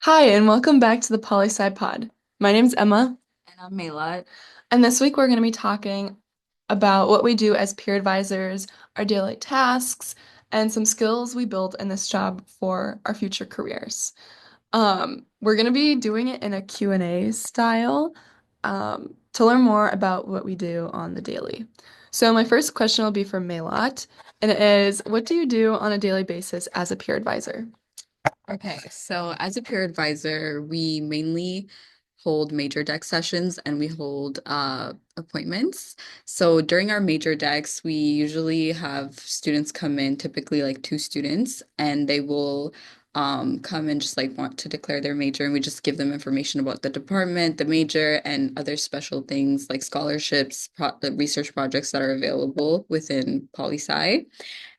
Hi, and welcome back to the PoliSci Pod. My name's Emma, And I'm Melat. and this week we're going to be talking about what we do as peer advisors, our daily tasks, and some skills we build in this job for our future careers. We're going to be doing it in a Q&A style, to learn more about what we do on the daily. So my first question will be for Melat, and it is, what do you do on a daily basis as a peer advisor? Okay, so as a peer advisor, we mainly hold major deck sessions and we hold appointments. So during our major decks, we usually have students come in, typically like two students, and they will come and just like want to declare their major, and we just give them information about the department, the major, and other special things like scholarships, the research projects that are available within PoliSci.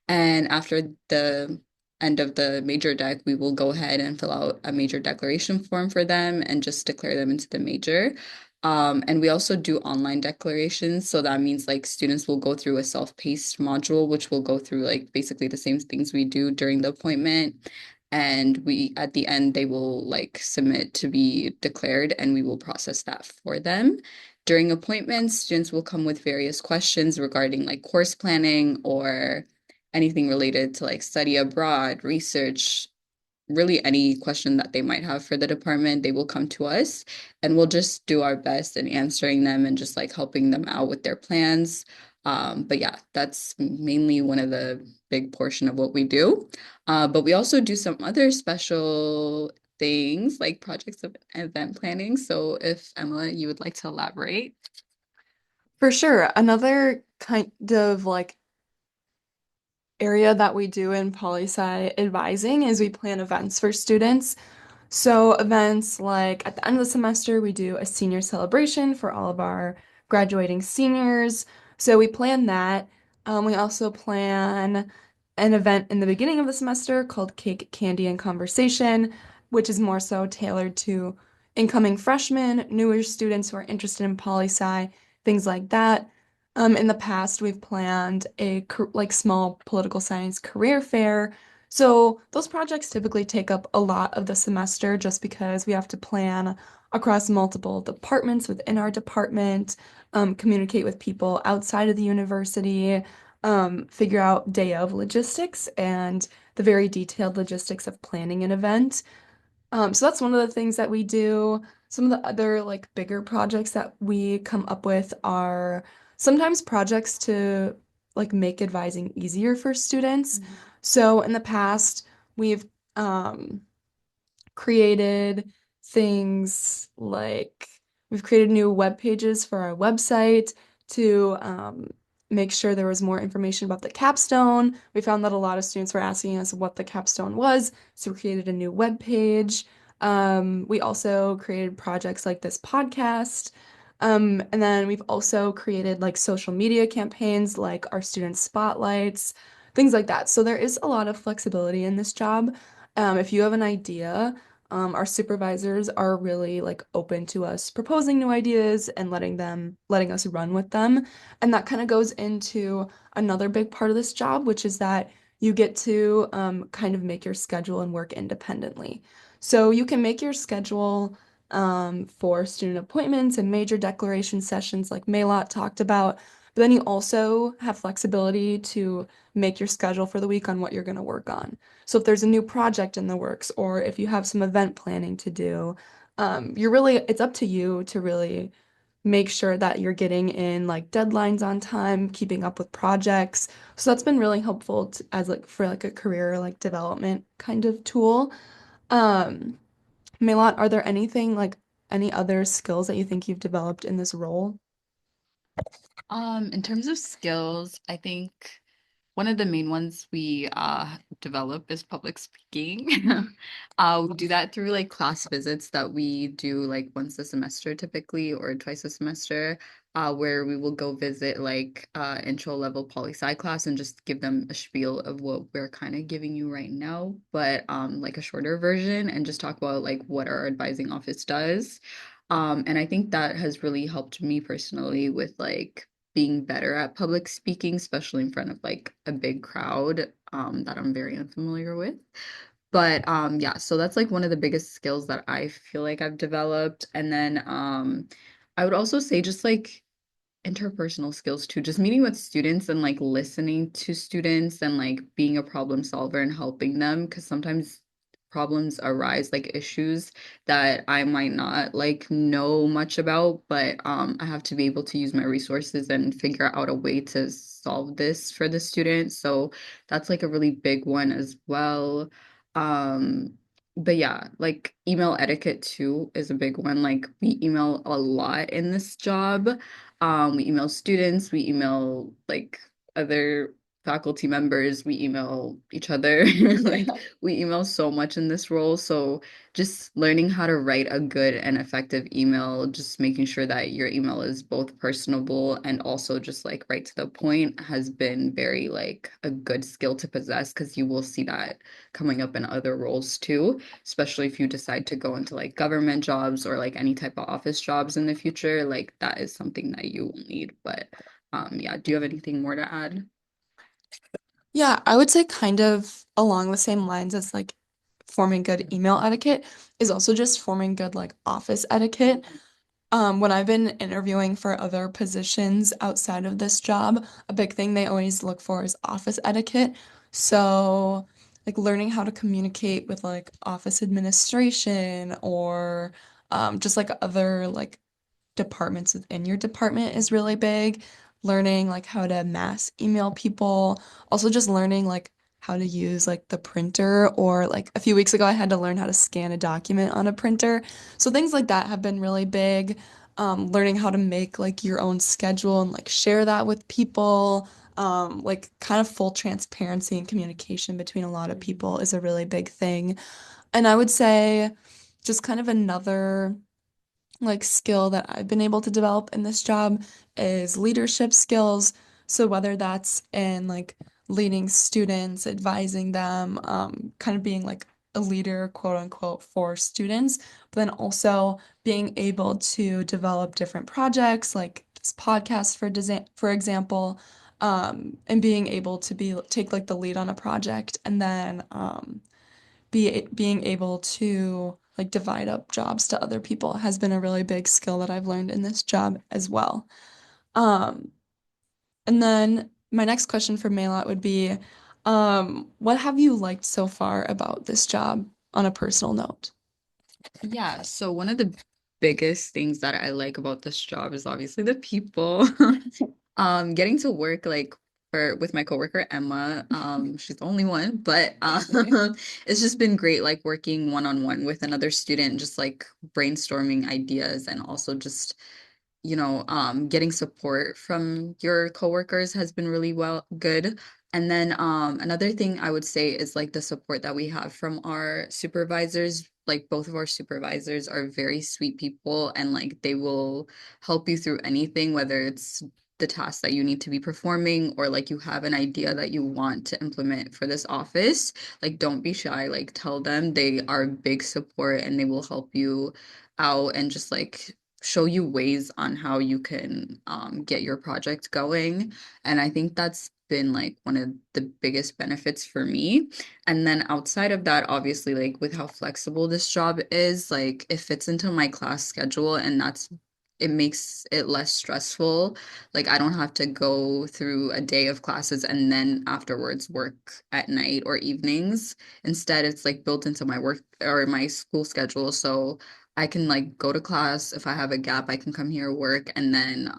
And after the end of the major deck, we will go ahead and fill out a major declaration form for them and just declare them into the major. And we also do online declarations. So that means like students will go through a self-paced module, which will go through like basically the same things we do during the appointment. And we, at the end, they will like submit to be declared and we will process that for them. During appointments, students will come with various questions regarding like course planning or anything related to like study abroad, research, really any question that they might have for the department, they will come to us and we'll just do our best in answering them and just like helping them out with their plans. But yeah, that's mainly one of the big portion of what we do. But we also do some other special things like projects of event planning. So if Emma, you would like to elaborate. For sure, another kind of like area that we do in poli-sci advising is we plan events for students. So events like at the end of the semester, we do a senior celebration for all of our graduating seniors. So we plan that. We also plan an event in the beginning of the semester called Cake, Candy, and Conversation, which is more so tailored to incoming freshmen, newer students who are interested in poli-sci, things like that. In the past, we've planned a like small political science career fair. So those projects typically take up a lot of the semester just because we have to plan across multiple departments within our department, communicate with people outside of the university, figure out day of logistics and the very detailed logistics of planning an event. So that's one of the things that we do. Some of the other like bigger projects that we come up with are sometimes projects to like make advising easier for students. So in the past, we've um, created things like we've created new web pages for our website to make sure there was more information about the capstone. We found that a lot of students were asking us what the capstone was, so we created a new web page. We also created projects like this podcast. And then we've also created like social media campaigns like our student spotlights, things like that. So there is a lot of flexibility in this job. If you have an idea, our supervisors are really like open to us proposing new ideas and letting us run with them. And that kind of goes into another big part of this job, which is that you get to kind of make your schedule and work independently. So you can make your schedule for student appointments and major declaration sessions like Melat talked about, but then you also have flexibility to make your schedule for the week on what you're going to work on. So if there's a new project in the works or if you have some event planning to do, it's up to you to really make sure that you're getting in like deadlines on time, keeping up with projects. So that's been really helpful as like for like a career like development kind of tool. Um, Milat, are there anything like any other skills that you think you've developed in this role? In terms of skills, I think one of the main ones we develop is public speaking. We do that through like class visits that we do like once a semester typically or twice a semester, where we will go visit like intro level poli sci class and just give them a spiel of what we're kind of giving you right now, but like a shorter version and just talk about like what our advising office does. And I think that has really helped me personally with like being better at public speaking, especially in front of like a big crowd that I'm very unfamiliar with. But yeah, so that's like one of the biggest skills that I feel like I've developed. And then I would also say just like interpersonal skills too, just meeting with students and like listening to students and like being a problem solver and helping them because sometimes problems arise, like issues that I might not like know much about, but I have to be able to use my resources and figure out a way to solve this for the student. So that's like a really big one as well. Um but yeah, like email etiquette too is a big one. Like we email a lot in this job. We email students, we email like other faculty members, we email each other. Like we email so much in this role. So just learning how to write a good and effective email, just making sure that your email is both personable and also just like right to the point has been very like a good skill to possess because you will see that coming up in other roles too, especially if you decide to go into like government jobs or like any type of office jobs in the future, like that is something that you will need. But yeah, do you have anything more to add? Yeah, I would say kind of along the same lines as like forming good email etiquette is also just forming good like office etiquette. When I've been interviewing for other positions outside of this job, a big thing they always look for is office etiquette. So, like learning how to communicate with like office administration or just like other like departments within your department is really big. Learning like how to mass email people. Also just learning like how to use like the printer or like a few weeks ago I had to learn how to scan a document on a printer. So things like that have been really big. Learning how to make like your own schedule and like share that with people. Like kind of full transparency and communication between a lot of people is a really big thing. And I would say just kind of another like skill that I've been able to develop in this job is leadership skills. So whether that's in like leading students, advising them, kind of being like a leader, quote unquote, for students, but then also being able to develop different projects like this podcast for example, and being able to be take like the lead on a project and then being able to like divide up jobs to other people has been a really big skill that I've learned in this job as well. Um, and then my next question for Melat would be, what have you liked so far about this job on a personal note? Yeah, so one of the biggest things that I like about this job is obviously the people. Getting to work like for with my coworker Emma. She's the only one, but it's just been great like working one-on-one with another student, just like brainstorming ideas and also just getting support from your coworkers has been really good. And then another thing I would say is like the support that we have from our supervisors. Like both of our supervisors are very sweet people and like they will help you through anything, whether it's the task that you need to be performing or like you have an idea that you want to implement for this office. Like don't be shy, like tell them they are big support and they will help you out and just like show you ways on how you can get your project going. And I think that's been like one of the biggest benefits for me. And then outside of that, obviously, like with how flexible this job is, like it fits into my class schedule, and it makes it less stressful. Like I don't have to go through a day of classes and then afterwards work at night or evenings. Instead, it's like built into my work or my school schedule. So I can like go to class. If I have a gap, I can come here, work, and then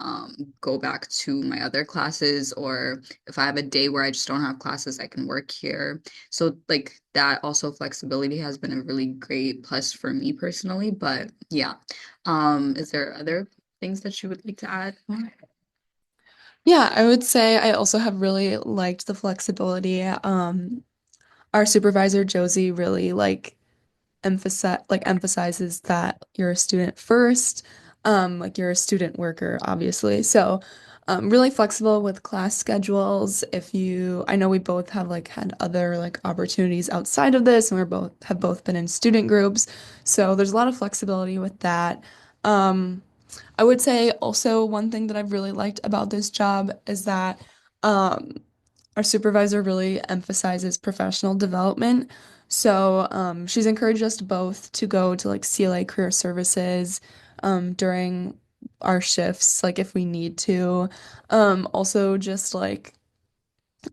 go back to my other classes. Or if I have a day where I just don't have classes, I can work here. So like that also flexibility has been a really great plus for me personally. But yeah, is there other things that you would like to add? Yeah, I would say I also have really liked the flexibility. Our supervisor, Josie, really emphasizes that you're a student first, like you're a student worker, obviously. So, really flexible with class schedules. I know we both have like had other like opportunities outside of this, and have both been in student groups. So there's a lot of flexibility with that. Um, I would say also one thing that I've really liked about this job is that um, our supervisor really emphasizes professional development. So she's encouraged us both to go to like CLA Career Services during our shifts, like if we need to. Also just like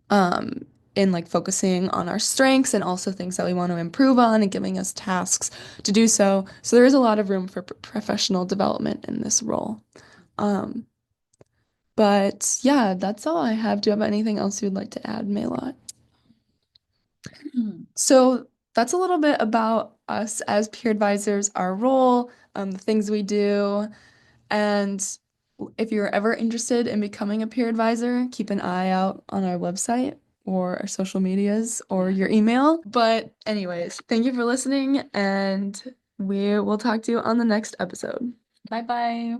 um, in like focusing on our strengths and also things that we want to improve on and giving us tasks to do so. So there is a lot of room for professional development in this role. Um, but yeah, that's all I have. Do you have anything else you'd like to add, Melat? So that's a little bit about us as peer advisors, our role, the things we do, and if you're ever interested in becoming a peer advisor, keep an eye out on our website or our social medias or Yeah. your email. But anyways, thank you for listening, and we will talk to you on the next episode. Bye bye.